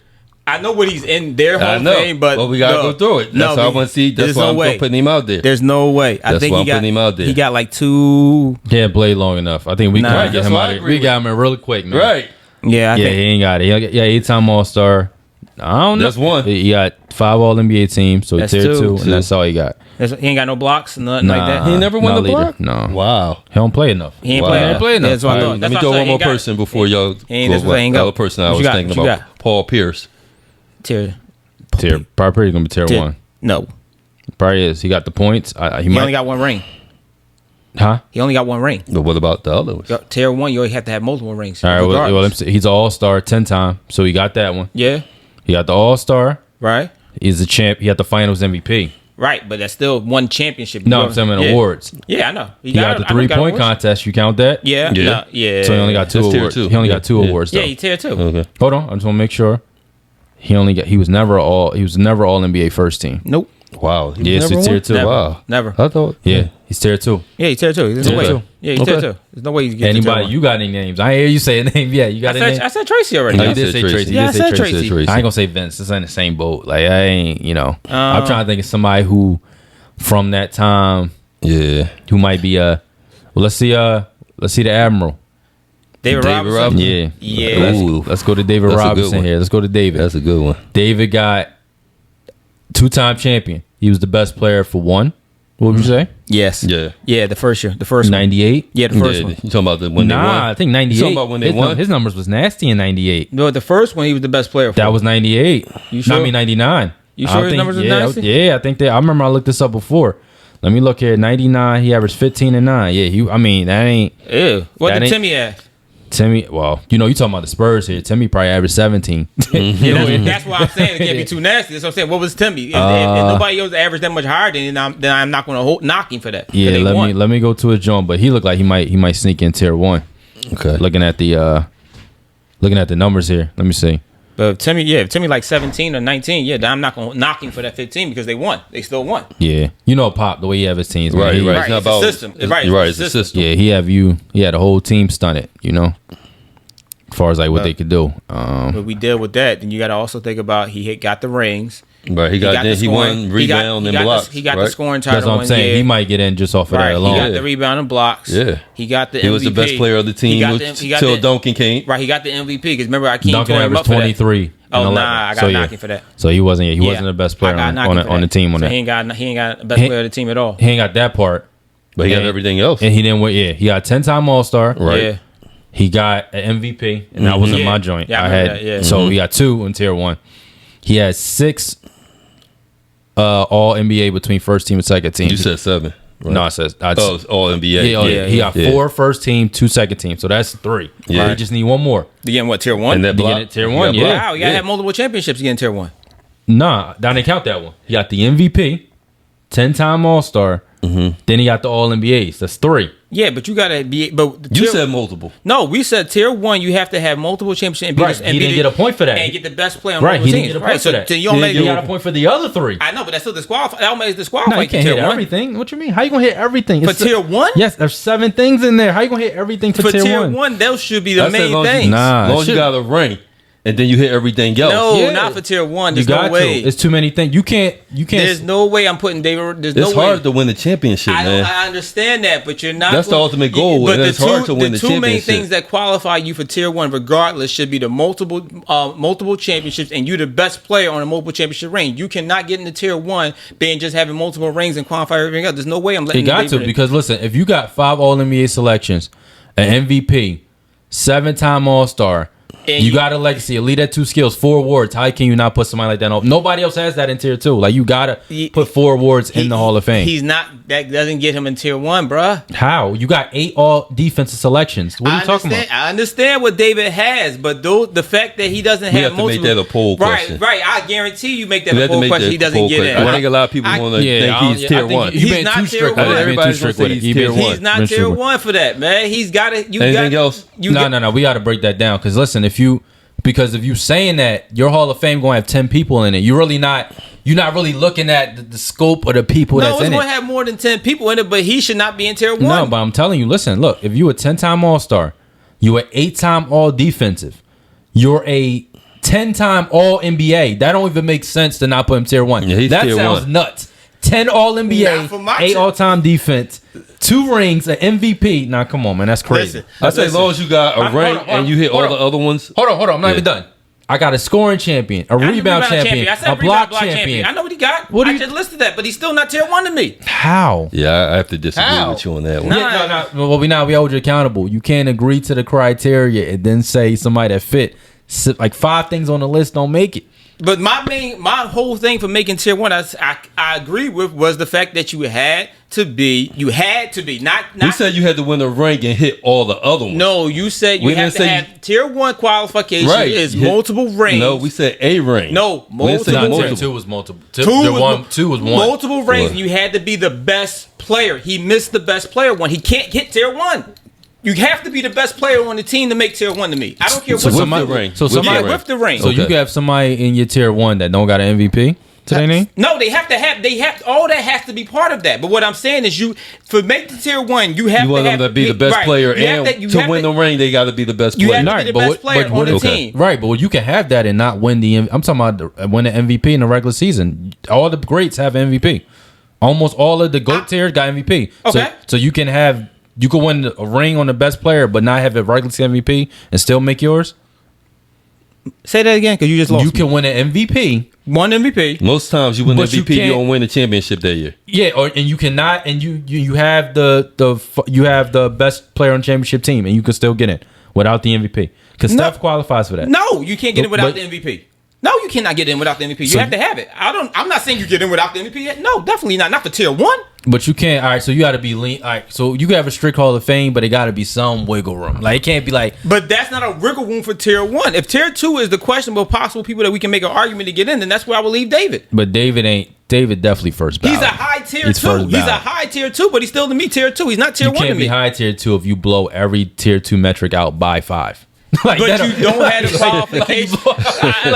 C: I know what he's in their Hall of Fame, but
B: we got to go through it. That's how I want to see. That's why I'm putting him out there.
C: There's no way.
B: I think I'm putting him out there.
C: He got like 2.
A: He ain't played long enough. I think we can get him out of here. We got him in really quick, man.
B: Right.
A: Yeah, he ain't got it. Yeah, 8-time All-Star. I don't know.
B: That's 1.
A: He got 5 All-NBA teams, so tier 2, and that's all he got.
C: He ain't got no blocks, nothing like that.
B: He never won the block?
A: No.
B: Wow.
A: He don't play enough.
C: He ain't play enough.
B: That's what I thought. Let me throw one more person before y'all go. The other person I was thinking about, Paul Pierce.
A: Probably going to be tier 1.
C: No.
A: Probably is. He got the points.
C: He only got 1 ring.
A: Huh?
C: He only got 1 ring.
B: But what about the other ones?
C: Tier 1, you have to have multiple rings.
A: All right. Well, he's an All-Star 10-time, so he got that one.
C: Yeah.
A: He got the All-Star.
C: Right.
A: He's the champ. He got the Finals MVP.
C: Right, but that's still 1 championship.
A: No, I'm saying awards.
C: Yeah, I know.
A: He got the 3-point contest. You count that?
C: Yeah.
B: Yeah.
C: Yeah.
A: So he only got 2 awards. He only got 2 awards, though.
C: Yeah, he tier 2.
B: Okay.
A: Hold on. I just want to make sure. He was never all NBA first team.
C: Nope.
B: Wow.
A: Yes, he's tier 2.
C: Never.
B: Wow.
C: Never.
B: I thought.
A: Yeah, he's tier 2.
C: Yeah, he's tier 2. There's no way. Yeah, he's tier 2. There's no way he's getting
A: anybody. You got any names? I hear you say a name. Yeah, you got any name?
C: I said Tracy already.
A: You did say Tracy.
C: Yeah, I said Tracy.
A: I ain't gonna say Vince. It's in the same boat. Like I ain't, I'm trying to think of somebody who from that time.
B: Yeah.
A: Who might be let's see the Admiral.
C: David Robinson.
A: Yeah.
C: Yeah.
A: Let's go to David Robinson here. Let's go to David.
B: That's a good one.
A: David got 2-time champion. He was the best player for one. What would you say?
C: Yes.
B: Yeah.
C: Yeah, the first year. The first
A: 98?
C: Yeah, the first one.
B: You talking about when they won?
A: Nah, I think 98.
B: You talking about when they won?
A: His numbers was nasty in 98.
C: No, the first one he was the best player for.
A: That was 98.
C: You sure?
A: No, I mean 99.
C: You sure his numbers was nasty?
A: Yeah, I think that. I remember I looked this up before. Let me look here. 99, he averaged 15 and 9. Yeah, that ain't.
C: Ew. What did Timmy have?
A: Timmy, well, you talking about the Spurs here. Timmy probably averaged 17.
C: That's why I'm saying it can't be too nasty. That's what I'm saying. What was Timmy? If nobody else averaged that much higher, then I'm not going to knock him for that.
A: Yeah, let me go to his joint, but he looked like he might sneak in tier 1.
B: Okay.
A: Looking at the numbers here. Let me see.
C: But if Timmy like 17 or 19, then I'm not going to knock him for that 15 because they won. They still won.
A: Yeah. Pop, the way he have his teams.
B: Right.
C: It's a system.
B: It's a system.
A: Yeah, he had the whole team stunted, as far as like what they could do.
C: But we deal with that. Then you got to also think about he got the rings.
B: Right, he won rebound and blocks.
C: He got the scoring title.
A: That's what I'm saying. He might get in just off of that alone.
C: He got the rebound and blocks.
B: Yeah.
C: He got the MVP.
B: He was the best player of the team until Duncan came.
C: Right, he got the MVP because remember
A: Duncan averaged 23.
C: Oh nah, I got knocking for that.
A: So he wasn't the best player on the team on that.
C: He ain't got the best player of the team at all.
A: He ain't got that part.
B: But he got everything else.
A: And he didn't win. Yeah, he got 10-time All-Star.
B: Right.
C: Yeah.
A: He got an MVP, and that wasn't my joint.
C: Yeah, I had
A: So he got 2 in tier 1. He had 6 all NBA between first team and second team.
B: You said 7. Right?
A: No, I said
B: all NBA.
A: Yeah, he got 4 first team, 2 second team. So that's 3.
B: Yeah.
A: Right? He just need one more.
C: You getting what, tier 1?
B: And that block?
A: Tier 1, yeah.
C: Wow, you gotta have multiple championships to get in tier 1.
A: Nah, I didn't count that one. He got the MVP, 10-time All-Star. Then he got the All NBAs. That's 3.
C: Yeah, but you gotta be. But
B: you said multiple.
C: No, we said tier 1. You have to have multiple championships.
A: Right, he didn't get a point for that.
C: And get the best player on
A: right,
C: multiple
A: he
C: teams.
A: didn't get a point for that.
C: So you
A: got a point for the other 3.
C: I know, but that's still disqualified. That makes disqualified.
A: No, you can't hit everything. What you mean? How you gonna hit everything
C: for tier 1?
A: Yes, there's 7 things in there. How you gonna hit everything for tier 1?
C: Those should be the main things.
A: Nah,
B: as long as you got a ring. And then you hit everything else.
C: No, not for tier 1. There's no way.
A: It's too many things. You can't.
C: There's no way I'm putting David.
B: It's hard to win the championship, man.
C: I understand that, but you're not.
B: That's the ultimate goal. But it's hard to win the championship.
C: The 2 main things that qualify you for tier 1, regardless, should be the multiple championships, and you're the best player on a multiple championship ring. You cannot get into tier 1 being just having multiple rings and qualify everything else. There's no way I'm letting.
A: You got to because listen, if you got 5 All NBA selections, an MVP, 7-time All Star. And you got a legacy, a lead at 2 skills, 4 awards. How can you not put somebody like that on? Nobody else has that in tier 2. Like you gotta put 4 awards in the Hall of Fame.
C: He's not. That doesn't get him in tier 1, bruh.
A: How? You got 8 all defensive selections. What are you talking about?
C: I understand what David has, but the fact that he doesn't have multiple.
B: We have to make that a poll question.
C: Right. I guarantee you make that a poll question. He doesn't get in.
B: I think a lot of people want to think he's tier 1.
C: He's not tier 1.
B: Everybody's too strict with it.
C: He's not tier 1 for that, man. He's got it.
B: Anything else?
A: No. We got to break that down because listen, if you saying that your Hall of Fame gonna have 10 people in it, you're not really looking at the scope of the people that's in it.
C: No, it's gonna have more than 10 people in it, but he should not be in tier 1.
A: No, but I'm telling you, listen, look, if you a 10-time All-Star, you an 8-time All Defensive, you're a 10-time All NBA. That don't even make sense to not put him tier 1.
B: Yeah,
A: that
B: tier
A: sounds
B: 1.
A: nuts. 10 All NBA, 8 all-time defense, 2 rings, an MVP. Nah, come on, man, that's crazy.
B: I say as long as you got a ring and you hit all the other ones.
A: Hold on, I'm not even done. I got a scoring champion, a rebound champion, a block champion.
C: I know what he got. I just listed that, but he's still not tier 1 to me.
A: How?
B: Yeah, I have to disagree with you on that one.
A: No. Well, we hold you accountable. You can't agree to the criteria and then say somebody that fit like 5 things on the list don't make it.
C: But my whole thing for making tier 1, I agree with, was the fact that you had to be. Not.
B: You said you had to win a ring and hit all the other ones.
C: No, you said you have to have tier 1 qualification is multiple rings.
B: No, we said a ring.
C: No, multiple rings.
A: 2 was multiple. 2 was 1.
C: Multiple rings, and you had to be the best player. He missed the best player one. He can't get tier 1. You have to be the best player on the team to make tier 1 to me. I don't care
B: what's the ring.
C: So somebody with the ring.
A: So you can have somebody in your tier 1 that don't got an MVP. to their name?
C: No, they have all that has to be part of that. But what I'm saying is for make the tier 1, you have
B: you want
C: to have
B: them to be the best player, and to win the ring, they got to be the best player.
C: You have to be the best player on the team.
A: Right, but you can have that and not win I'm talking about win the MVP in the regular season. All the greats have MVP. Almost all of the GOAT tiers got MVP.
C: Okay.
A: So you can win a ring on the best player, but not have a regular season MVP and still make yours.
C: Say that again, because you just lost.
A: You can win an MVP.
C: One MVP.
B: Most times you win MVP, you don't win the championship that year.
A: Yeah, and you cannot, and you have the best player on the championship team, and you can still get it without the MVP because Steph qualifies for that.
C: No, you can't get it without the MVP. No, you cannot get in without the MVP. You have to have it. I'm not saying you get in without the MVP. No, definitely not. Not for tier 1.
A: But you can't. All right, so you got to be lean. All right, so you can have a strict Hall of Fame, but it got to be some wiggle room. Like it can't be like.
C: But that's not a wiggle room for tier 1. If tier 2 is the questionable possible people that we can make an argument to get in, then that's where I will leave David.
A: But David definitely first ballot.
C: He's a high tier 2. He's a high tier 2, but he's still to me tier 2. He's not tier 1 to me.
A: You can't be high tier 2 if you blow every tier 2 metric out by 5.
C: But you don't have the qualification.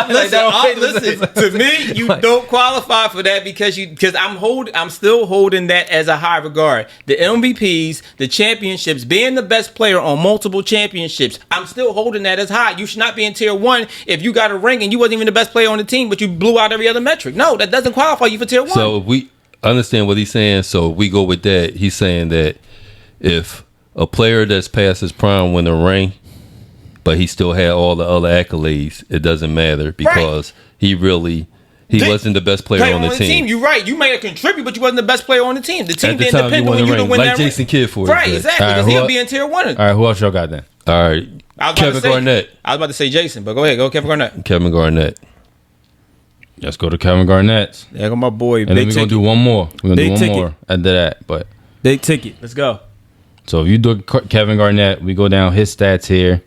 C: Listen, to me, you don't qualify for that because I'm still holding that as a high regard. The MVPs, the championships, being the best player on multiple championships, I'm still holding that as high. You should not be in tier 1 if you got a ring and you wasn't even the best player on the team, but you blew out every other metric. No, that doesn't qualify you for tier 1.
B: So we understand what he's saying. So we go with that. He's saying that if a player that's past his prime win a ring, but he still had all the other accolades, it doesn't matter because he wasn't the best player on the team.
C: You're right. You may have contributed, but you wasn't the best player on the team. The team didn't depend on you to win
B: like
C: that
B: Jason
C: ring.
B: Kidd for
C: right, exactly. Because he'll be in tier 1.
A: All right, who else y'all got then?
B: All right, Kevin Garnett.
C: I was about to say Jason, but go ahead. Go Kevin Garnett.
B: Kevin Garnett.
A: Let's go to Kevin Garnett.
C: There go my boy.
A: And then we're going to do one more. We're going to do one more after that. But
C: big ticket. Let's go.
A: So if you do Kevin Garnett, we go down his stats here.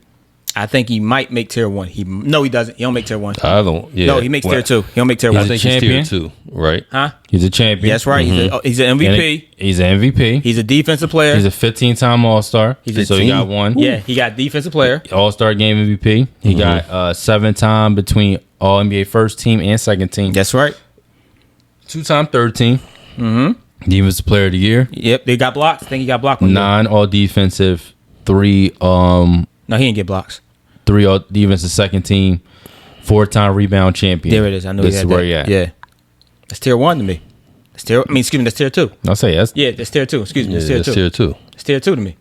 C: I think he might make tier 1. No, he doesn't. He don't make tier 1.
B: I don't. Yeah.
C: No, he makes tier 2. He don't make tier 1.
B: I think he's tier 2, right?
C: Huh?
A: He's a champion.
C: That's right. Mm-hmm. He's an MVP.
A: He's an MVP.
C: He's a defensive player.
A: He got 1.
C: Yeah, he got defensive player.
A: All-Star game MVP. He got 7-time between All NBA first team and second team.
C: That's right.
A: 2-time third team. Mm-hmm. Defensive player of the year.
C: Yep, they got blocks. I think he got blocked.
A: 9 all defensive. 3
C: No, he didn't get blocks.
A: 3 all defensive second team. 4-time rebound champion.
C: There it is. I know
A: this is where he at.
C: Yeah, that's tier 1 to me. That's tier 2.
A: I'll say yes.
C: Yeah, that's tier 2. Excuse me,
B: that's tier 2.
C: It's tier 2 to me.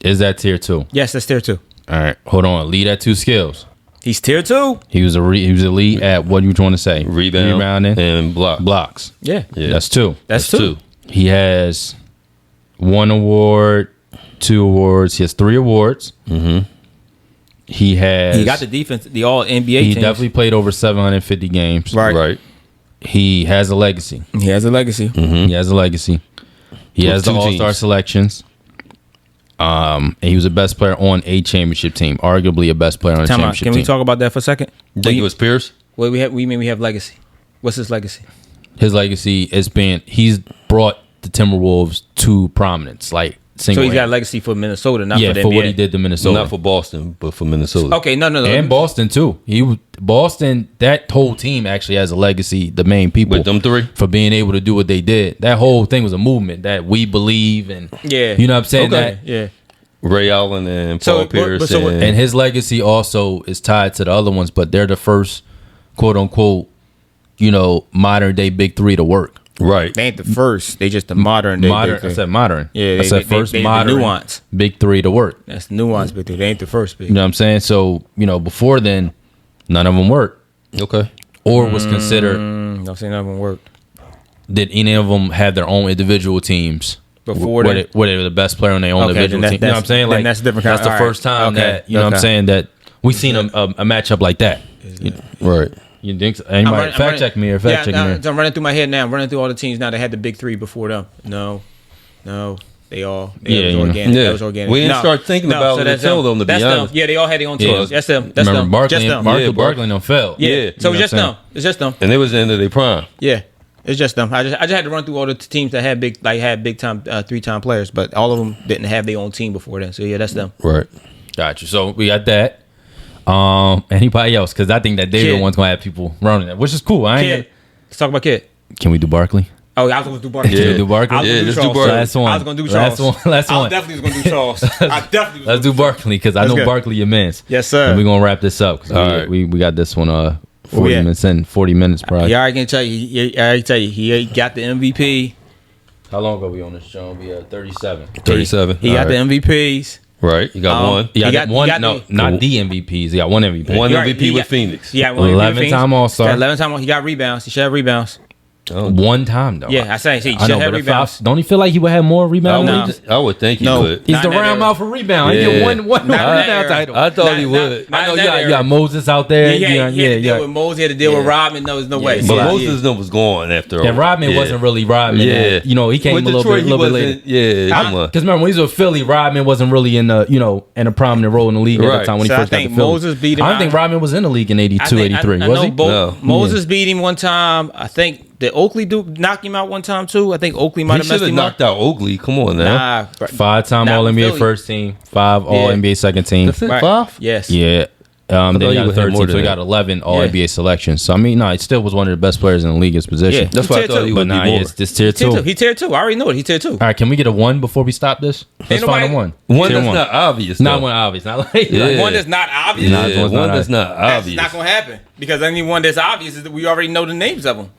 A: Is that tier 2?
C: Yes, that's tier 2.
A: All right, hold on. Lead at 2 skills.
C: He's tier 2.
A: He was elite at what you want to say?
B: Rebounding and blocks.
C: Yeah,
A: that's 2.
C: That's 2.
A: He has 1 award, 2 awards. He has 3 awards. Mm-hmm. He
C: got the defense, the All NBA.
A: He definitely played over 750 games.
B: Right.
A: He has a legacy.
C: Mm-hmm.
A: He has the All-Star selections. And he was the best player on a championship team, arguably a best player on a championship team.
C: Can we talk about that for a second?
B: Think it was Pierce?
C: Well, we have legacy. What's his legacy?
A: His legacy has been he's brought the Timberwolves to prominence, like
C: so he's got a legacy for Minnesota, not for the
A: for
C: NBA.
A: what he did to Minnesota,
B: not for Boston, but for Minnesota.
C: Okay, no,
A: and Boston too. Boston, that whole team actually has a legacy. The main people
B: with them 3
A: for being able to do what they did. That whole thing was a movement that we believe, and you know what I'm saying.
C: Okay. Yeah.
B: Ray Allen and Paul Pierce,
A: and his legacy also is tied to the other ones, but they're the first, quote unquote, modern day big 3 to work.
B: Right.
C: They ain't the first. They just the modern day.
A: I said modern.
C: Yeah.
A: I said first modern
C: nuance.
A: Big 3 to work.
C: That's the nuance big 3. They ain't the first big.
A: You know what I'm saying? So, before then, none of them worked.
B: Okay.
A: Or was considered.
C: Don't say none of them worked.
A: Did any of them have their own individual teams?
C: Before
A: where they were the best player on their own individual team. You know what I'm saying?
C: That's different.
A: That's the first time that, what I'm saying, that we seen a matchup like that.
B: Right.
A: You think so? Anybody fact check me or fact check me?
C: I'm running through my head now. I'm running through all the teams now that had the big 3 before them. No. They all. That was organic.
B: Yeah.
C: That was organic.
B: We didn't start thinking about it until them, to be honest.
C: Yeah, they all had their own teams. That's them. That's
A: them.
C: Just them.
A: Barkley and them fell.
C: Yeah. So it's just them. It's just them.
B: And it was the end of their prime.
C: Yeah. It's just them. I just had to run through all the teams that had big time 3-time players, but all of them didn't have their own team before then. So yeah, that's them.
B: Right.
A: Gotcha. So we got that. Anybody else? Because I think that David one's gonna have people running that, which is cool.
C: Let's talk about Kid.
A: Can we do Barkley?
C: Oh, I was going to do Barkley.
A: Yeah, do Barkley.
B: Let's do Barkley.
A: Last one.
C: I was going to do Charles.
A: Last one.
C: I definitely was going to do Charles.
A: Let's do Barkley because I know Barkley your man.
C: Yes, sir.
A: And we're gonna wrap this up because we got this one 40 minutes in. 40 minutes, probably.
C: Yeah, I can tell you. He got the MVP.
A: How long ago we on this, John? We 37.
B: 37.
C: He got the MVPs.
B: Right. You got one.
A: He got one. No, not the MVPs. He got one MVP.
B: One MVP with Phoenix.
C: Yeah,
A: 11-time All-Star.
C: 11 time. He got rebounds. He should have rebounds.
A: One time though.
C: Yeah, I say he should have rebounds.
A: Don't he feel like he would have more rebounds?
B: I would think he would.
A: He's the round out for rebound.
B: Yeah.
A: He get one rebound title.
B: I thought he would.
A: I know you got Moses out there.
C: He had to deal with Moses. He had to deal with Rodman. No, there's no way.
B: But Moses was gone after all.
A: And Rodman wasn't really Rodman.
B: Yeah.
A: He came a little bit later.
B: Yeah.
A: Because remember when he was with Philly, Rodman wasn't really in a prominent role in the league at the time when he first got to Philly.
C: Moses beat him.
A: I don't think Rodman was in the league in 82, 83. Was he?
C: No. Moses beat him one time. I think did Oakley knock him out one time too? I think Oakley might have messed him up.
B: Knocked out Oakley. Come on now.
A: 5-time All NBA first team, 5 All NBA second team.
B: That's it. 5?
C: Yes.
A: Yeah. Then he got a third team, so he got 11 All NBA selections. So I mean, he still was one of the best players in the league. His position.
C: Yeah,
B: that's why I thought he would be more.
A: It's this tier 2.
C: He tier 2. I already know it. He tier 2.
A: All right, can we get a 1 before we stop this? Let's find a 1.
B: One that's not obvious.
A: Not one obvious. Not like
C: one that's not obvious.
B: One that's not obvious.
C: That's not gonna happen because any one that's obvious is that we already know the names of them.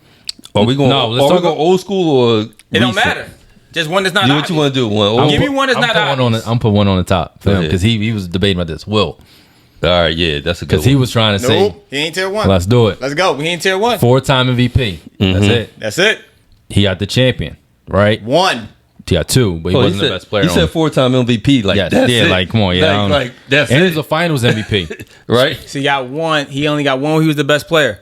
B: Are we going? Let's talk about old school or
C: it don't matter. Just one that's not obvious.
B: What you want to do? One.
C: Give me one that's not obvious.
A: I'm put one on the top for him because he was debating about this. Will.
B: All right, yeah, that's a good one.
A: Because he was trying to say.
C: He ain't tier 1.
A: Let's do it.
C: Let's go. We ain't tier 1.
A: 4-time MVP. That's it. He got the champion, right?
C: 1.
A: He got 2, but he wasn't the best player.
B: He said 4-time MVP. Like, that's it.
A: Like, come on,
B: Like, that's
A: and
B: it.
A: he was a finals MVP.
B: Right?
C: So he got 1. He only got 1 when he was the best player.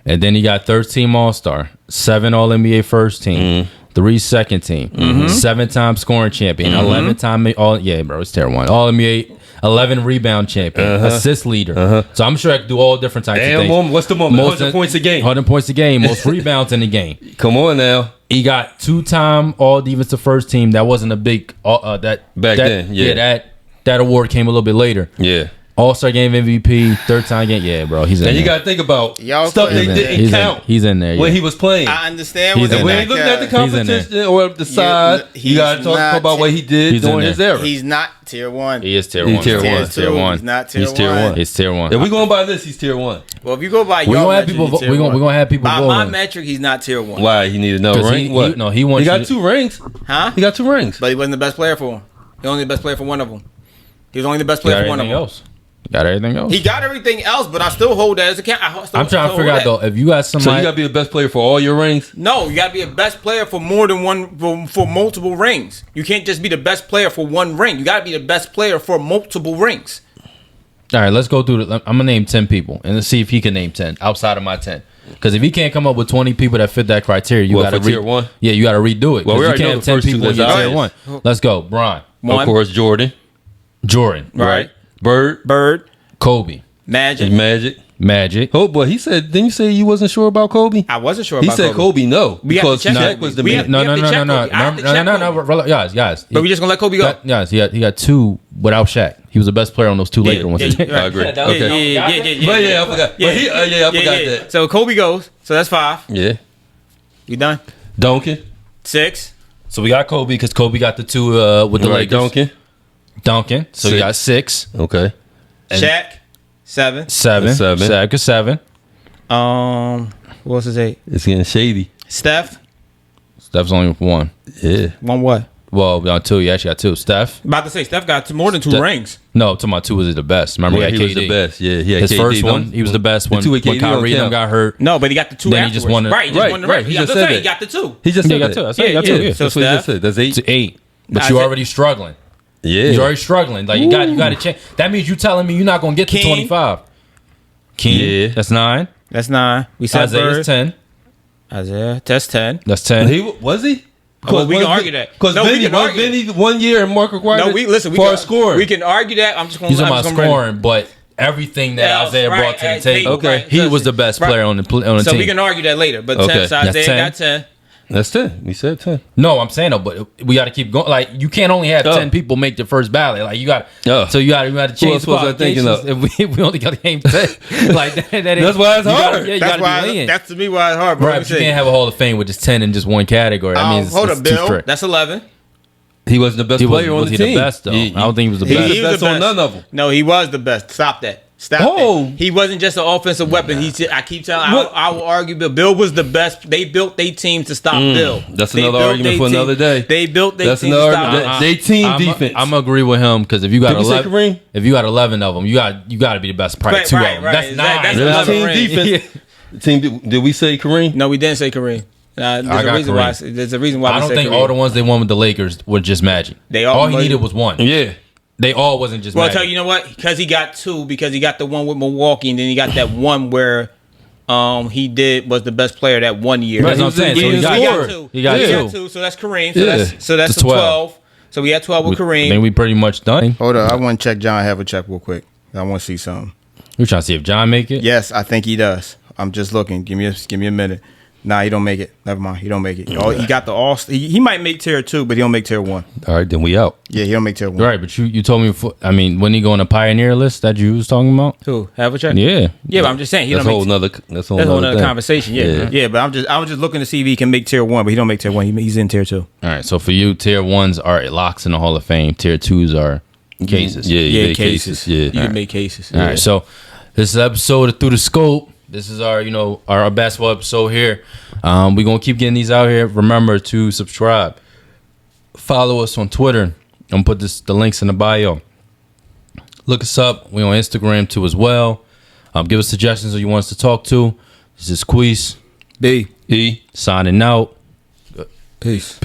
A: And then he got 13 All-Star, 7 All-NBA first team, 3 second team, 7-time scoring champion, 11-time it's tier 1. All-NBA, 11 rebound champion, assist leader. So I'm sure I could do all different types of things.
B: What's the moment? 100 points a game.
A: 100 points a game, most rebounds in the game.
B: Come on now.
A: He got 2-time All-Defensive first team. That wasn't a big
B: then. Yeah,
A: that award came a little bit later.
B: Yeah.
A: All-Star game MVP, 3rd-time game. Yeah, bro, he's in there.
B: And you got to think about stuff they didn't count.
A: He's in there.
B: When he was playing.
C: I understand.
A: When
C: you're
B: looking at the competition or the side, you got to talk about what he did during his era.
C: He's not tier 1.
A: He is tier 1.
B: He's tier 1.
C: He's not tier 1.
B: He's tier 1.
A: He's tier 1.
B: If we're going by this, he's tier 1.
C: Well, if you go by
A: we're
C: your
A: metric, we're gonna have people
C: by
A: voting.
C: my metric, he's not tier 1.
B: Why? He needed no ring?
A: He
B: got 2 rings.
C: Huh?
B: He got 2 rings.
C: But he wasn't the best player for him. He was only the best player for one of them. He was only the best player for one of them.
A: Got everything else.
C: He got everything else, but I still hold that as a count.
A: I'm trying to figure out though if you got somebody.
B: So you got to be the best player for all your rings.
C: No, you got to be a best player for more than one for multiple rings. You can't just be the best player for one ring. You got to be the best player for multiple rings.
A: All right, let's go through. I'm gonna name 10 people and let's see if he can name 10 outside of my 10. Because if he can't come up with 20 people that fit that criteria, you got to
B: tier 1.
A: Yeah, you got to redo it.
B: Well, we
A: you
B: already
A: can't
B: know the first
A: 10 people in your tier 1. Let's go, Bron.
B: Of course, Jordan.
C: Right.
B: Bird.
A: Kobe.
C: Magic.
B: Oh boy, he said. Didn't you say you wasn't sure about Kobe?
C: I wasn't sure about Kobe.
B: He said Kobe no because Shaq was the man.
A: No. Guys.
C: But we just gonna let Kobe go.
A: Guys, he got 2 without Shaq. He was the best player on those 2 later ones.
B: I agree. Okay. But I forgot. I forgot that.
C: So Kobe goes. So that's 5.
B: Yeah.
C: You done?
B: Duncan.
C: 6.
A: So we got Kobe because Kobe got the 2 with the Lakers. Duncan. So we got 6.
B: Okay.
C: Shaq. 7.
A: Shaq is 7.
C: What else is 8?
B: It's getting shady.
C: Steph's
A: only 1.
B: Yeah.
C: 1 what?
A: Well, on 2. You actually got 2. Steph.
C: About to say Steph got more than 2 rings.
A: No, to my 2 was the best. Remember, he
B: was the best. Yeah, he had
A: his
B: KD.
A: first one. He was the best one. When Kyrie got hurt.
C: No, but he got the 2
A: then
C: afterwards.
A: He just won
C: Right, he just won the ring. He just said he got the 2.
B: He just said
A: got 2. He got 2. Yeah.
C: So
B: that's what he just said. That's 8.
A: To 8. But you're already struggling.
B: Yeah.
A: You're already struggling. Like you got to change. That means you telling me you're not gonna get to 25. King. Yeah. That's 9.
C: That's 9. We said
A: Isaiah's 10.
C: Isaiah. That's 10.
A: That's 10.
B: Was he?
C: Well, we can argue that.
B: Because Vinny 1 year and Mark required.
C: No, listen.
B: Scoring.
C: We can argue that. I'm just going
A: to. He's about scoring, but everything that Isaiah brought to the table.
C: Okay.
A: He was the best player on the team.
C: So we can argue that later. But
A: okay.
C: so Isaiah got 10.
B: That's 10. We said 10.
A: No, I'm saying but we got to keep going. Like you can't only have 10 people make the first ballot. Like you got, so you got to change the qualifications. If we only got to game 10, like
B: that's why it's hard.
C: That's to me why it's hard, bro.
A: Right, but you can't have a Hall of Fame with just 10 in just one category. I mean,
C: hold up, Bill. That's 11.
B: He wasn't the best player on the team.
A: The best, though? I don't think he was the best.
B: He was the best on none of them.
C: No, he was the best. Stop that. He wasn't just an offensive weapon. I keep telling. I will argue. Bill was the best. They built their team to stop Bill.
B: That's another argument for another day.
C: They built their team to stop.
B: They team defense.
A: I'm gonna agree with him because if you got 11, if you got 11 of them, you got to be the best. Probably 2 of them. That's 9.
B: That's team defense. Team. Did we say Kareem?
C: No, we didn't say Kareem. There's a reason why.
A: I don't think all the ones they won with the Lakers were just Magic. All he needed was one.
B: Yeah.
A: They all wasn't just.
C: Well, I'll tell you know what? Because he got 2. Because he got the one with Milwaukee, and then he got that one where he was the best player that 1 year.
A: That's what I'm saying. So he got 2. He got
C: 2. So that's Kareem. So that's 12. So we had 12 with Kareem.
A: Then we pretty much done.
C: Hold on, I want to check John have a check real quick. I want to see something.
A: You trying to see if John make it?
C: Yes, I think he does. I'm just looking. Give me a minute. Nah, he don't make it. Never mind. He don't make it. He got the all. He might make tier 2, but he don't make tier 1.
B: All right, then we out.
C: Yeah, he don't make tier 1.
A: Right, but you told me before. I mean, when he go on a pioneer list that you was talking about?
C: Who? Havlicek?
A: Yeah,
C: but I'm just saying
B: that's a whole nother
C: conversation. Yeah, but I was just looking to see if he can make tier 1, but he don't make tier 1. He's in tier 2.
A: All right, so for you, tier 1s are locks in the Hall of Fame. Tier 2s are cases.
B: Yeah, cases. Yeah,
C: you can make cases.
A: All right, so this is episode of Through the Scope. This is our basketball episode here. We're going to keep getting these out here. Remember to subscribe. Follow us on Twitter. I'm going to put the links in the bio. Look us up. We're on Instagram too as well. Give us suggestions who you want us to talk to. This is Quise
C: B.
A: signing out.
C: Peace.